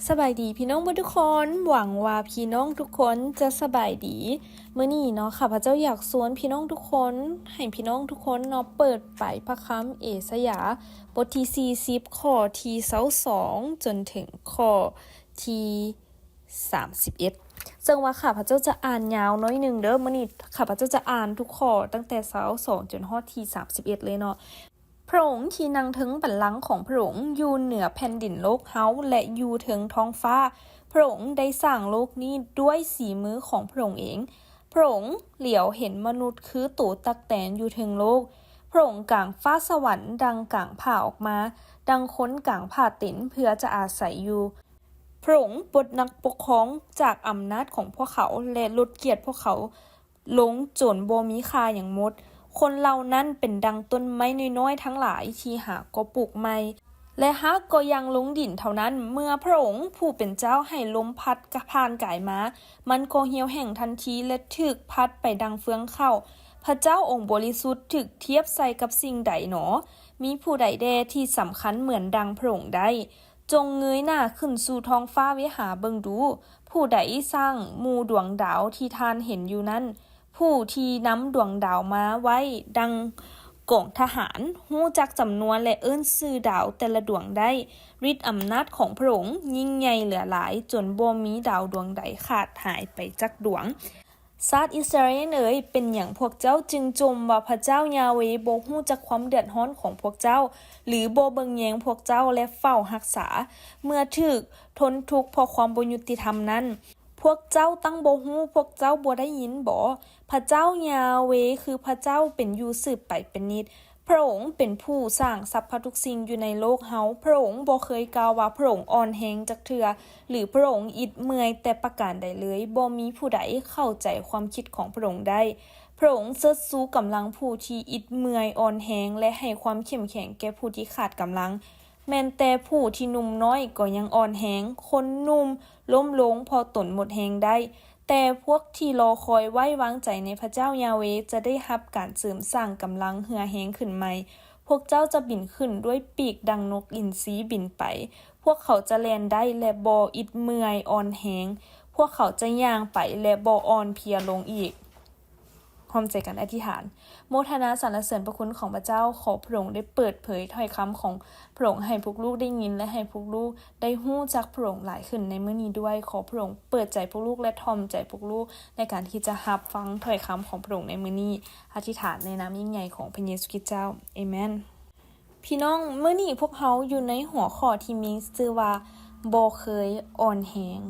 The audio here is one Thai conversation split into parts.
สบายดีพี่น้องทุกคนหวังว่าพี่น้องทุกคนจะสบายดีมื้อนี้เนาะข้าพเจ้าอยากสวนพี่น้องทุกคนให้พี่น้องทุกคนเนาะเปิดไปพระคัมภีร์เอสยาห์บทที่40ข้อที่22จนถึงข้อที่31ซึ่งว่าข้าพเจ้าจะอ่านยาวน้อยหนึ่งเด้อมื้อนี้ข้าพเจ้าจะอ่านทุกข้อตั้งแต่22จนฮอดที่31เลยเนาะพระองค์ที่นั่งถึงบัลลังก์ของพระองค์อยู่เหนือแผ่นดินโลกเฮาและอยู่ถึงท้องฟ้าพระองค์ได้สร้างโลกนี้ด้วยสีมือของพระองค์เองพระองค์เหลียวเห็นมนุษย์คือตัวตักแตนอยู่ถึงโลกพระองค์กางฟ้าสวรรค์ดังกางผ้าออกมาดังค้นกางผ้าเต็นเพื่อจะอาศัยอยู่พระองค์ปลดนักปกครองจากอำนาจของพวกเขาและลดเกียรติพวกเขาลงจนบ่มีค่าอย่างหมดคนเหล่านั้นเป็นดังต้นไม้น้อยๆทั้งหลายที่หากก็ปลูกใหม่และหากก็ยังลงดินเท่านั้นเมื่อพระองค์ผู้เป็นเจ้าให้ลมพัดผ่านกายมามันก็เหี่ยวแห้งทันทีและถึกพัดไปดังเฟืองเข้าพระเจ้าองค์บริสุทธิ์ถึกเทียบใส่กับสิ่งใดหนอมีผู้ใดแดที่สำคัญเหมือนดังพระองค์ได้จงเงยหน้าขึ้นสู่ท้องฟ้าวิหาเบิ่งดูผู้ใดสร้างหมู่ดวงดาวที่ท่านเห็นอยู่นั้นผู้ที่นำดวงดาวมาไว้ดังกองทหารฮู้จักจำนวนและเอิ้นชื่อดาวแต่ละดวงได้ฤทธิ์อำนาจของพระองค์ยิ่งใหญ่เหลือหลายจนบ่มีดาวดวงใดขาดหายไปจากดวงชาติอิสราเอลเอ๋ยเป็นอย่างพวกเจ้าจึงจมว่าพระเจ้ายาเวห์บ่ฮู้จักความเดือดร้อนของพวกเจ้าหรือบ่เบิ่งแยงพวกเจ้าและเฝ้ารักษาเมื่อถึกทนทุกข์เพราะความบ่ยุติธรรมนั้นพวกเจ้าตั้งบ่ฮู้พวกเจ้าบ่ได้ยินบ่พระเจ้ายาเวห์คือพระเจ้าเป็นอยู่สืบไปเป็นนิจพระองค์เป็นผู้สร้างสรรพทุกสิ่งอยู่ในโลกเฮาพระองค์บ่เคยกล่าวว่าพระองค์อ่อนแรงจักเทื่อหรือพระองค์อิดเมื่อยแต่ประการใดเลยบ่มีผู้ใดเข้าใจความคิดของพระองค์ได้พระองค์เชิดชูกำลังผู้ที่อิดเมื่อยอ่อนแรงและให้ความเข้มแข็งแก่ผู้ที่ขาดกำลังแม้แต่ผู้ที่หนุ่มน้อยก็ยังอ่อนแรงคนหนุ่มล้มลงพอตนหมดแรงได้แต่พวกที่รอคอยไว้วางใจในพระเจ้ายาเวห์จะได้รับการเสริมสร้างกำลังเหือแรงขึ้นใหม่พวกเจ้าจะบินขึ้นด้วยปีกดังนกอินทรีบินไปพวกเขาจะแล่นได้และบ่อิดเมื่อยอ่อนแรงพวกเขาจะย่างไปและบ่อ่อนเพลียลงอีกพร้อมใจกันอธิษฐานโมทนาสรรเสริญพระคุณของพระเจ้าขอพระองค์ได้เปิดเผยถ้อยคำของพระองค์ให้พวกลูกได้ยินและให้พวกลูกได้ฮู้จักพระองค์หลายขึ้นในมื้อนี้ด้วยขอพระองค์เปิดใจพวกลูกและทอมใจพวกลูกในการที่จะรับฟังถ้อยคำของพระองค์ในมื้อนี้อธิษฐานในนามยิ่งใหญ่ของพระเยซูคริสต์เจ้าเอเมนพี่น้องมื้อนี้พวกเฮาอยู่ในหัวข้อที่มีชื่อว่าบ่เคยอ่อนแรง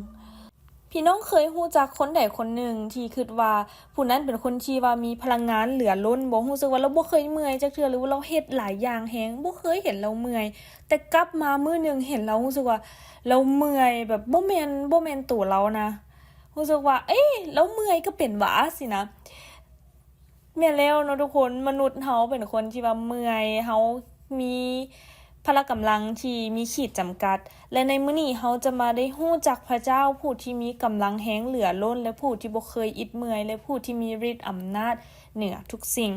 พี่น้องเคยฮู้จักคนใดคนหนึ่งที่คิดว่าผู้นั้นเป็นคนที่ว่ามีพลังงานเหลือล้นบ่รู้สึกว่าเราบ่เคยเมื่อยจักเทื่อหรือว่าเราเฮ็ดหลายอย่างแฮงบ่เคยเห็นเราเมื่อยแต่กลับมามื้อนึงเห็นเรารู้สึกว่าเราเมื่อยแบบบ่แม่นตัวเรานะรู้สึกว่าเอ๊ะเราเมื่อยก็เป็นหวาสินะแม่นแล้วเนาะทุกคนมนุษย์เฮาเป็นคนที่ว่าเมื่อยเฮามีพละกำลังที่มีขีดจำกัดและในมื้อนี้เฮาจะมาได้ฮู้จักพระเจ้าผู้ที่มีกำลังแรงเหลือล้นและผู้ที่บ่เคยอิดเมื่อยและผู้ที่มีฤทธิ์อำนาจเหนือทุกสิ่ง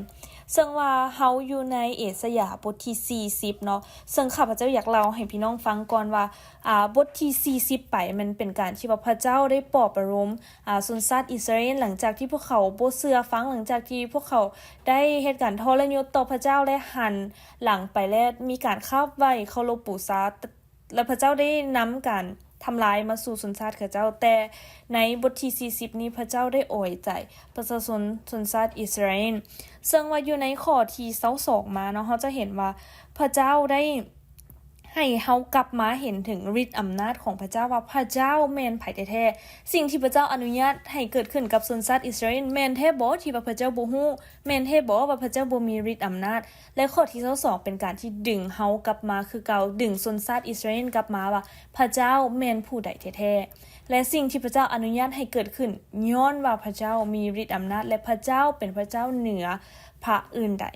ซึ่งว่าเฮาอยู่ในเอสยาห์บทที่40เนาะซึ่งข้าพเจ้าอยากเล่าให้พี่น้องฟังก่อนว่าบทที่40ไปมันเป็นการที่ว่าพระเจ้าได้ปลอบประโลมชนชาติอิสราเอลหลังจากที่พวกเขาบ่เชื่อฟังหลังจากที่พวกเขาได้เฮ็ดการทรยศต่อพระเจ้าและหันหลังไปและมีการคาบไหว้เคารพบูชาและพระเจ้าได้นำการทำลายมาสู่ชนชาติของเจ้าแต่ในบทที่40นี้พระเจ้าได้โอยใจประชาชนชนชาติอิสราเอลซึ่งว่าอยู่ในข้อที่22มาเนาะเราจะเห็นว่าพระเจ้าได้ให้เฮากลับมาเห็นถึงฤทธิ์อำนาจของพระเจ้าว่าพระเจ้าแม่นไผแท้ๆสิ่งที่พระเจ้าอนุญาตให้เกิดขึ้นกับชนชาติอิสราเอลแม่นแท้บ่ที่ว่าพระเจ้าบ่ฮู้แม่นแท้บ่ว่าพระเจ้าบ่มีฤทธิ์อำนาจและข้อที่22เป็นการที่ดึงเฮากลับมาคือเก่าดึงชนชาติอิสราเอลกลับมาว่าพระเจ้าแม่นผู้ใดแท้ๆและสิ่งที่พระเจ้าอนุญาตให้เกิดขึ้นย้อนว่าพระเจ้ามีฤทธิ์อำนาจและพระเจ้าเป็นพระเจ้าเหนือพระอื่นใด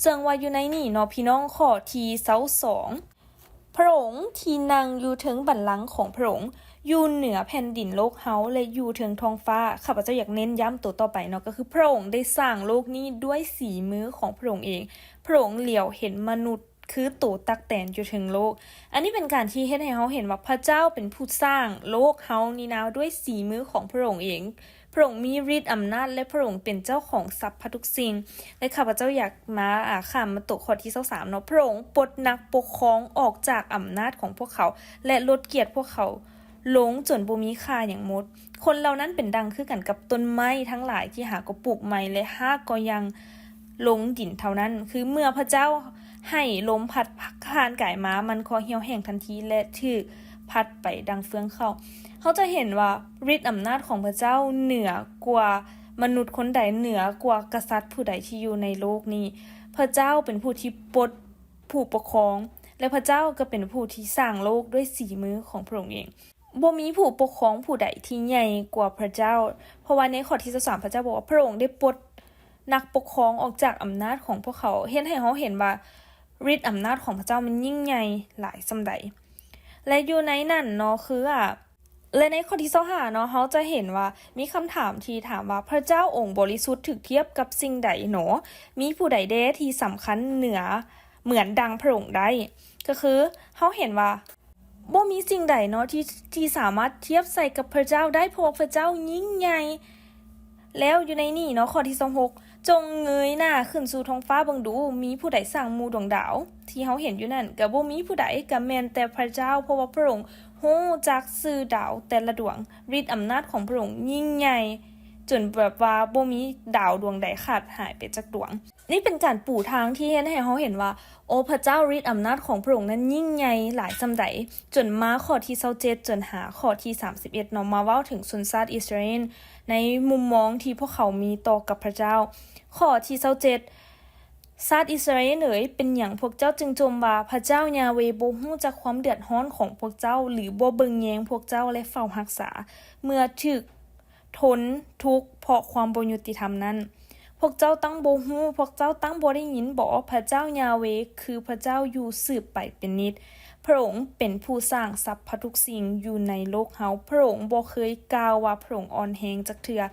ซึ่งว่าอยู่ในนี่เนาะพี่น้องข้อที่22พระองค์ที่นั่งอยู่ถึงบัลลังก์ของพระองค์อยู่เหนือแผ่นดินโลกเฮาและอยู่ถึงท้องฟ้าข้าพเจ้าอยากเน้นย้ำตัวต่อไปเนาะก็คือพระองค์ได้สร้างโลกนี้ด้วยสีมือของพระองค์เองพระองค์เหลียวเห็นมนุษย์ คือตูตักแตนอยู่ถึงโลกอันนี้เป็นการที่เฮ็ดให้เราเห็นว่าพระเจ้าเป็นผู้สร้างโลกเฮานี่นะด้วยสีมือของพระองค์เองพระองค์มีฤทธิ์อำนาจและพระองค์เป็นเจ้าของทรัพย์ทุกสิ่งและข้าพเจ้าอยากมาข้ามมาตกข้อที่23เนาะพระองค์ปลดนักปกครองออกจากอำนาจของพวกเขาและลดเกียรติพวกเขาลงจนบ่มีค่าอย่างหมดคนเหล่านั้นเป็นดังคือกันกับต้นไม้ทั้งหลายที่หาก็ปลูกใหม่และหากก็ยังลงดินเท่านั้นคือเมื่อพระเจ้าให้ลมพัดผ่านกายม้ามันก็เหี่ยวแห้งทันทีและถูกพัดไปดังเฟืองเข้าเขาจะเห็นว่าฤทธิ์อำนาจของพระเจ้าเหนือกว่ามนุษย์คนใดเหนือกว่ากษัตริย์ผู้ใดที่อยู่ในโลกนี้พระเจ้าเป็นผู้ที่ปลดผู้ปกครองและพระเจ้าก็เป็นผู้ที่สร้างโลกด้วยสีมือของพระองค์เองบ่มีผู้ปกครองผู้ใดที่ใหญ่กว่าพระเจ้าเพราะว่าในข้อที่23พระเจ้าบอกว่าพระองค์ได้ปลดนักปกครองออกจากอำนาจของพวกเขาเห็นให้เขาเห็นว่าฤทธิ์อำนาจของพระเจ้ามันยิ่งใหญ่หลายส่ำใดและอยู่ในนั้นเนาะคือและในข้อที่25เนาะเขาจะเห็นว่ามีคำถามที่ถามว่าพระเจ้าองค์บริสุทธิ์ถึกเทียบกับสิ่งใดหนอมีผู้ใดเด้ที่สำคัญเหนือเหมือนดังพระองค์ได้ก็คือเขาเห็นว่าบ่มีสิ่งใดเนาะที่สามารถเทียบใส่กับพระเจ้าได้เพราะพระเจ้ายิ่งใหญ่แล้วอยู่ในนี่เนาะข้อที่26จงเงยหน้าขึ้นสู่ท้องฟ้าเบิ่งดูมีผู้ใดสร้างหมู่ดวงดาวที่เฮาเห็นอยู่นั่นก็บ่มีผู้ใดก็แม่นแต่พระเจ้าเพราะว่าพระองค์ฮู้จักชื่อดาวแต่ละดวงฤทธิ์อำนาจของพระองค์ยิ่งใหญ่จนแบบว่าบ่มีดาวดวงใดขาดหายไปจากดวงนี่เป็นการปูทางที่เฮ็ดให้เฮาเห็นว่าโอ้พระเจ้าฤทธิ์อำนาจของพระองค์นั้นยิ่งใหญ่หลายส่ำใดจนมาข้อที่27จนหาข้อที่31เนาะมาเว้าถึงชนชาติอิสราเอลในมุมมองที่พวกเขามีต่อกับพระเจ้าข้อที่27ชาติอิสราเอลเป็นหยังพวกเจ้าจึงจมว่าพระเจ้ายาเวห์บ่ฮู้จักความเดือดร้อนของพวกเจ้าหรือบ่เบิ่งแยงพวกเจ้าและเฝ้ารักษาเมื่อถูกทนทุกข์เพราะความบ่ยุติธรรมนั้นพวกเจ้าตั้งบ่ฮู้พวกเจ้าตั้งบ่ได้ยินบ่พระเจ้ายาเวห์คือพระเจ้าอยู่สืบไปเป็นนิจพระองค์เป็นผู้สร้างสรรพทุกสิ่งอยู่ในโลกเฮาพระองค์บ่เคยกล่าวว่าพระองค์อ่อนแรงจักเทื่อ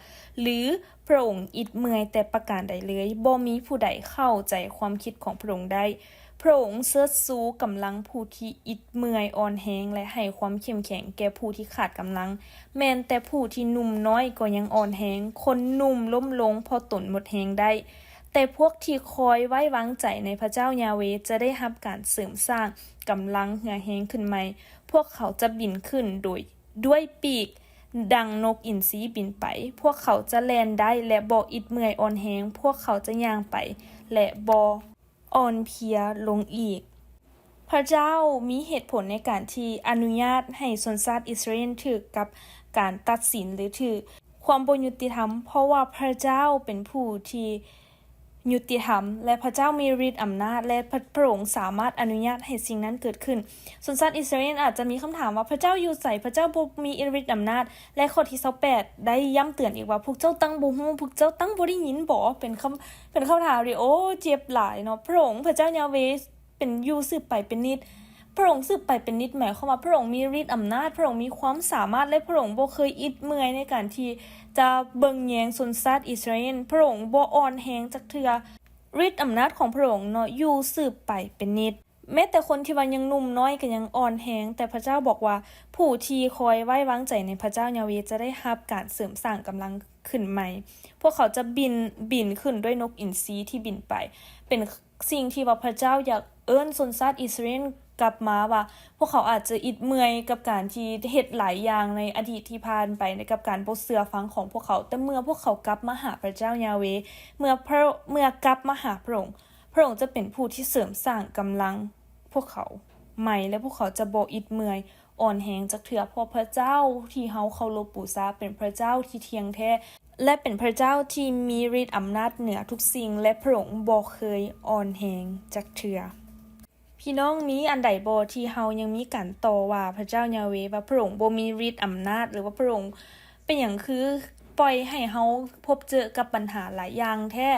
หรือพระองค์อิดเมื่อยแต่ประการใดเลยบ่มีผู้ใดเข้าใจความคิดของพระองค์ได้พระองค์เชิดชูกำลังผู้ที่อิดเมื่อยอ่อนแรงและให้ความเข้มแข็งแก่ผู้ที่ขาดกำลังแม้นแต่ผู้ที่หนุ่มน้อยก็ยังอ่อนแรงคนหนุ่มล้มลงเพราะตนหมดแรงได้แต่พวกที่คอยไว้วางใจในพระเจ้ายาเวห์จะได้รับการเสริมสร้างกำลังเหือแฮงขึ้นใหม่พวกเขาจะบินขึ้นด้วยปีกดังนกอินทรีบินไปพวกเขาจะแล่นได้และบ่อิดเมื่อยอ่อนแรงพวกเขาจะย่างไปและบ่อ่อนเพลียลงอีกพระเจ้ามีเหตุผลในการที่อนุญาตให้ชนชาติอิสราเอลถูกกับการตัดสินหรือถูกความบ่ยุติธรรมเพราะว่าพระเจ้าเป็นผู้ที่ยุติธรรมและพระเจ้ามีฤทธิ์อำนาจและพระองค์สามารถอนุญาตให้สิ่งนั้นเกิดขึ้นชนชาติอิสราเอลอาจจะมีคำถามว่าพระเจ้าอยู่ไสพระเจ้าบ่มีฤทธิ์อำนาจและข้อที่28ได้ย้ำเตือนอีกว่าพวกเจ้าตั้งบ่ฮู้พวกเจ้าตั้งบ่ได้ยินบ่เป็นคำถามที่โอ้เจ็บหลายเนาะพระองค์พระเจ้ายาเวห์เป็นอยู่สืบไปเป็นนิจพระองค์สืบไปเป็นนิจหมายความว่าพระองค์มีฤทธิ์อำนาจพระองค์มีความสามารถและพระองค์บ่เคยอิดเมื่อยในการที่จะเบิ่งแยงชนชาติอิสราเอลพระองค์บ่อ่อนแรงจักเทื่อฤทธิ์อำนาจของพระองค์เนาะอยู่สืบไปเป็นนิจแม้แต่คนที่ว่ายังหนุ่มน้อยก็ยังอ่อนแรงแต่พระเจ้าบอกว่าผู้ที่คอยไว้วางใจในพระเจ้ายาเวห์จะได้รับการเสริมสร้างกำลังขึ้นใหม่พวกเขาจะบินขึ้นด้วยนกอินทรีที่บินไปเป็นสิ่งที่ว่าพระเจ้าอยากเอิ้นชนชาติอิสราเอลกลับมาว่าพวกเขาอาจจะอิดเมื่อยกับการที่เฮ็ดหลายอย่างในอดีตที่ผ่านไปในกับการบ่เชื่อฟังของพวกเขาแต่เมื่อพวกเขากลับมาหาพระเจ้ายาเวห์เมื่อกลับมาหาพระองค์จะเป็นผู้ที่เสริมสร้างกำลังพวกเขาใหม่และพวกเขาจะบ่อิดเมื่อยอ่อนแรงจักเทื่อเพราะพระเจ้าที่เฮาเคารพบูชาเป็นพระเจ้าที่เที่ยงแท้และเป็นพระเจ้าที่มีฤทธิ์อำนาจเหนือทุกสิ่งและพระองค์บ่เคยอ่อนแรงจักเทื่อพี่น้องมีอันใดบ่ที่เฮายังมีการต่อว่าพระเจ้ายาเวห์ว่าพระองค์บ่มีฤทธิ์อำนาจหรือว่าพระองค์เป็นหยังคือปล่อยให้เฮาพบเจอกับปัญหาหลายอย่างแท้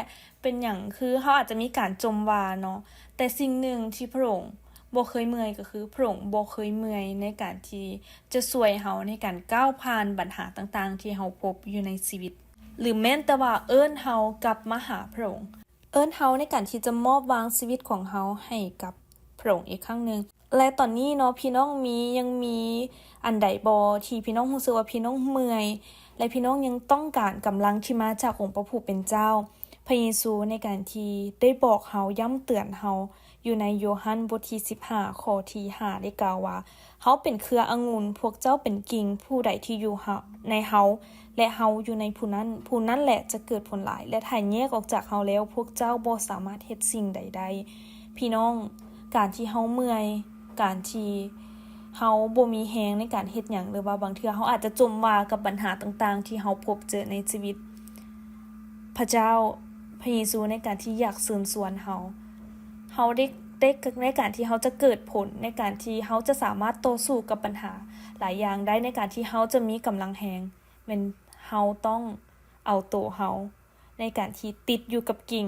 เป็นหยังคือเฮาอาจจะมีการจมว่าเนาะแต่สิ่งหนึ่งที่พระองค์บ่เคยเมื่อยก็คือพระองค์บ่เคยเมื่อยในการที่จะช่วยเฮาในการก้าวผ่านปัญหาต่างๆที่เฮาพบอยู่ในชีวิตหรือแม้แต่ว่าเอิ้นเฮากลับมาหาพระองค์เอิ้นเฮาในการที่จะมอบวางชีวิตของเฮาให้กับ ระองค์อีกครั้งหนึ่งและตอนนี้เนาะพี่น้องยังมีอันใดบ่ที่พี่น้องรู้สึกว่าพี่น้องเมื่อยและพี่น้องยังต้องการกำลังที่มาจากองค์พระผู้เป็นเจ้าพระเยซูในการที่ได้บอกเฮาย้ำเตือนเฮาอยู่ในโยฮันบทที่15ข้อที่5ได้กล่าวว่าเฮาเป็นเครือองุ่นพวกเจ้าเป็นกิ่งผู้ใดที่อยู่ในเฮาและเฮาอยู่ในผู้นั้นแหละจะเกิดผลหลายและถ้าแยกออกจากเฮาแล้วพวกเจ้าบ่สามารถเฮ็ดสิ่งใดๆพี่น้องการที่เฮาเมื่อยการที่เฮาบ่มีแรงในการเฮ็ดหยังหรือว่าบางเทื่อเฮาอาจจะจมว่ากับปัญหาต่างๆที่เฮาพบเจอในชีวิตพระเจ้าพระเยซูในการที่อยากเชิญชวนเฮาได้ในการที่เฮาจะเกิดผลในการที่เฮาจะสามารถต่อสู้กับปัญหาหลายอย่างได้ในการที่เฮาจะมีกำลังแรงแม่นเฮาต้องเอาตัวเฮาในการที่ติดอยู่กับกิ่ง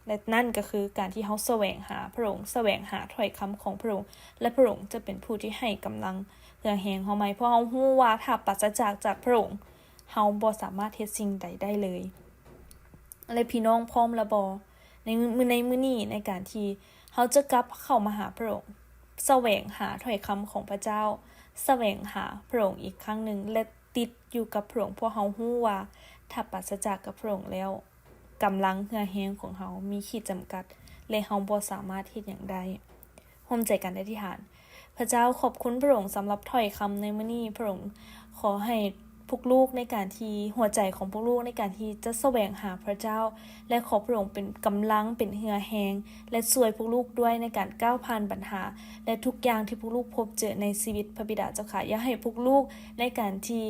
และนั่นก็คือการที่เฮาแสวงหาพระองค์แสวงหาถ้อยคำของพระองค์และพระองค์จะเป็นผู้ที่ให้กำลังเรือแรงเฮาไหมเพราะเฮารู้ว่าถ้าปราศจากพระองค์เฮาบ่สามารถเฮ็ดสิ่งใดได้เลยและพี่น้องพร้อมแล้วบ่ในมื้อนี้ในการที่เฮาจะกลับเข้ามาหาพระองค์แสวงหาถ้อยคำของพระเจ้าแสวงหาพระองค์อีกครั้งหนึ่งและติดอยู่กับพระองค์เพราะเฮารู้ว่าถ้าปราศจากกับพระองค์แล้วกำลังเรือแรงของเฮามีขีดจำกัดและเฮาบ่สามารถเฮ็ดหยังได้ร่วมใจกันอธิษฐานพระเจ้าขอบคุณพระองค์สำหรับถ้อยคำในมื้อนี้พระองค์ขอให้พวกลูกในการที่หัวใจของพวกลูกในการที่จะแสวงหาพระเจ้าและขอพระองค์เป็นกำลังเป็นเรือแรงและช่วยพวกลูกด้วยในการก้าวผ่านปัญหาและทุกอย่างที่พวกลูกพบเจอในชีวิตพระบิดาเจ้าค่ะอย่าให้พวกลูกในการที่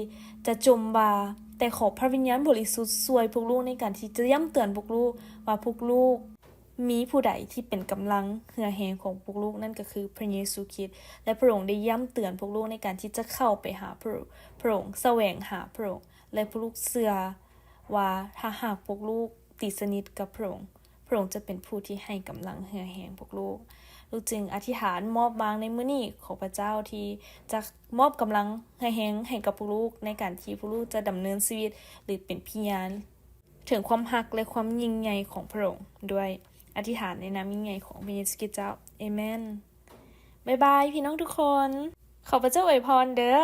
จะจมบ่าแต่ขอพระวิญญาณบริสุทธิ์ช่วยพวกลูกในการที่จะย้ำเตือนพวกลูกว่าพวกลูกมีผู้ใดที่เป็นกำลังเรือแรงของพวกลูกนั่นก็คือพระเยซูคริสต์และพระองค์ได้ย้ำเตือนพวกลูกในการที่จะเข้าไปหาพระองค์แสวงหาพระองค์และพวกลูกเชื่อว่าถ้าหากพวกลูกติดสนิทกับพระองค์จะเป็นผู้ที่ให้กำลังเรือแรงพวกลูกจึงอธิษฐานมอบบางในมื้อนี้ขอพระเจ้าที่จะมอบกำลังเรือแรงให้กับพวกลูกในการที่พวกลูกจะดำเนินชีวิตหรือเป็นพยานถึงความรักและความยิ่งใหญ่ของพระองค์ด้วยอธิษฐานในนามยิ่งใหญ่ของพระเยซูคริสต์เจ้าเอเมนบ๊ายบายพี่น้องทุกคนขอพระเจ้าอวยพรเด้อ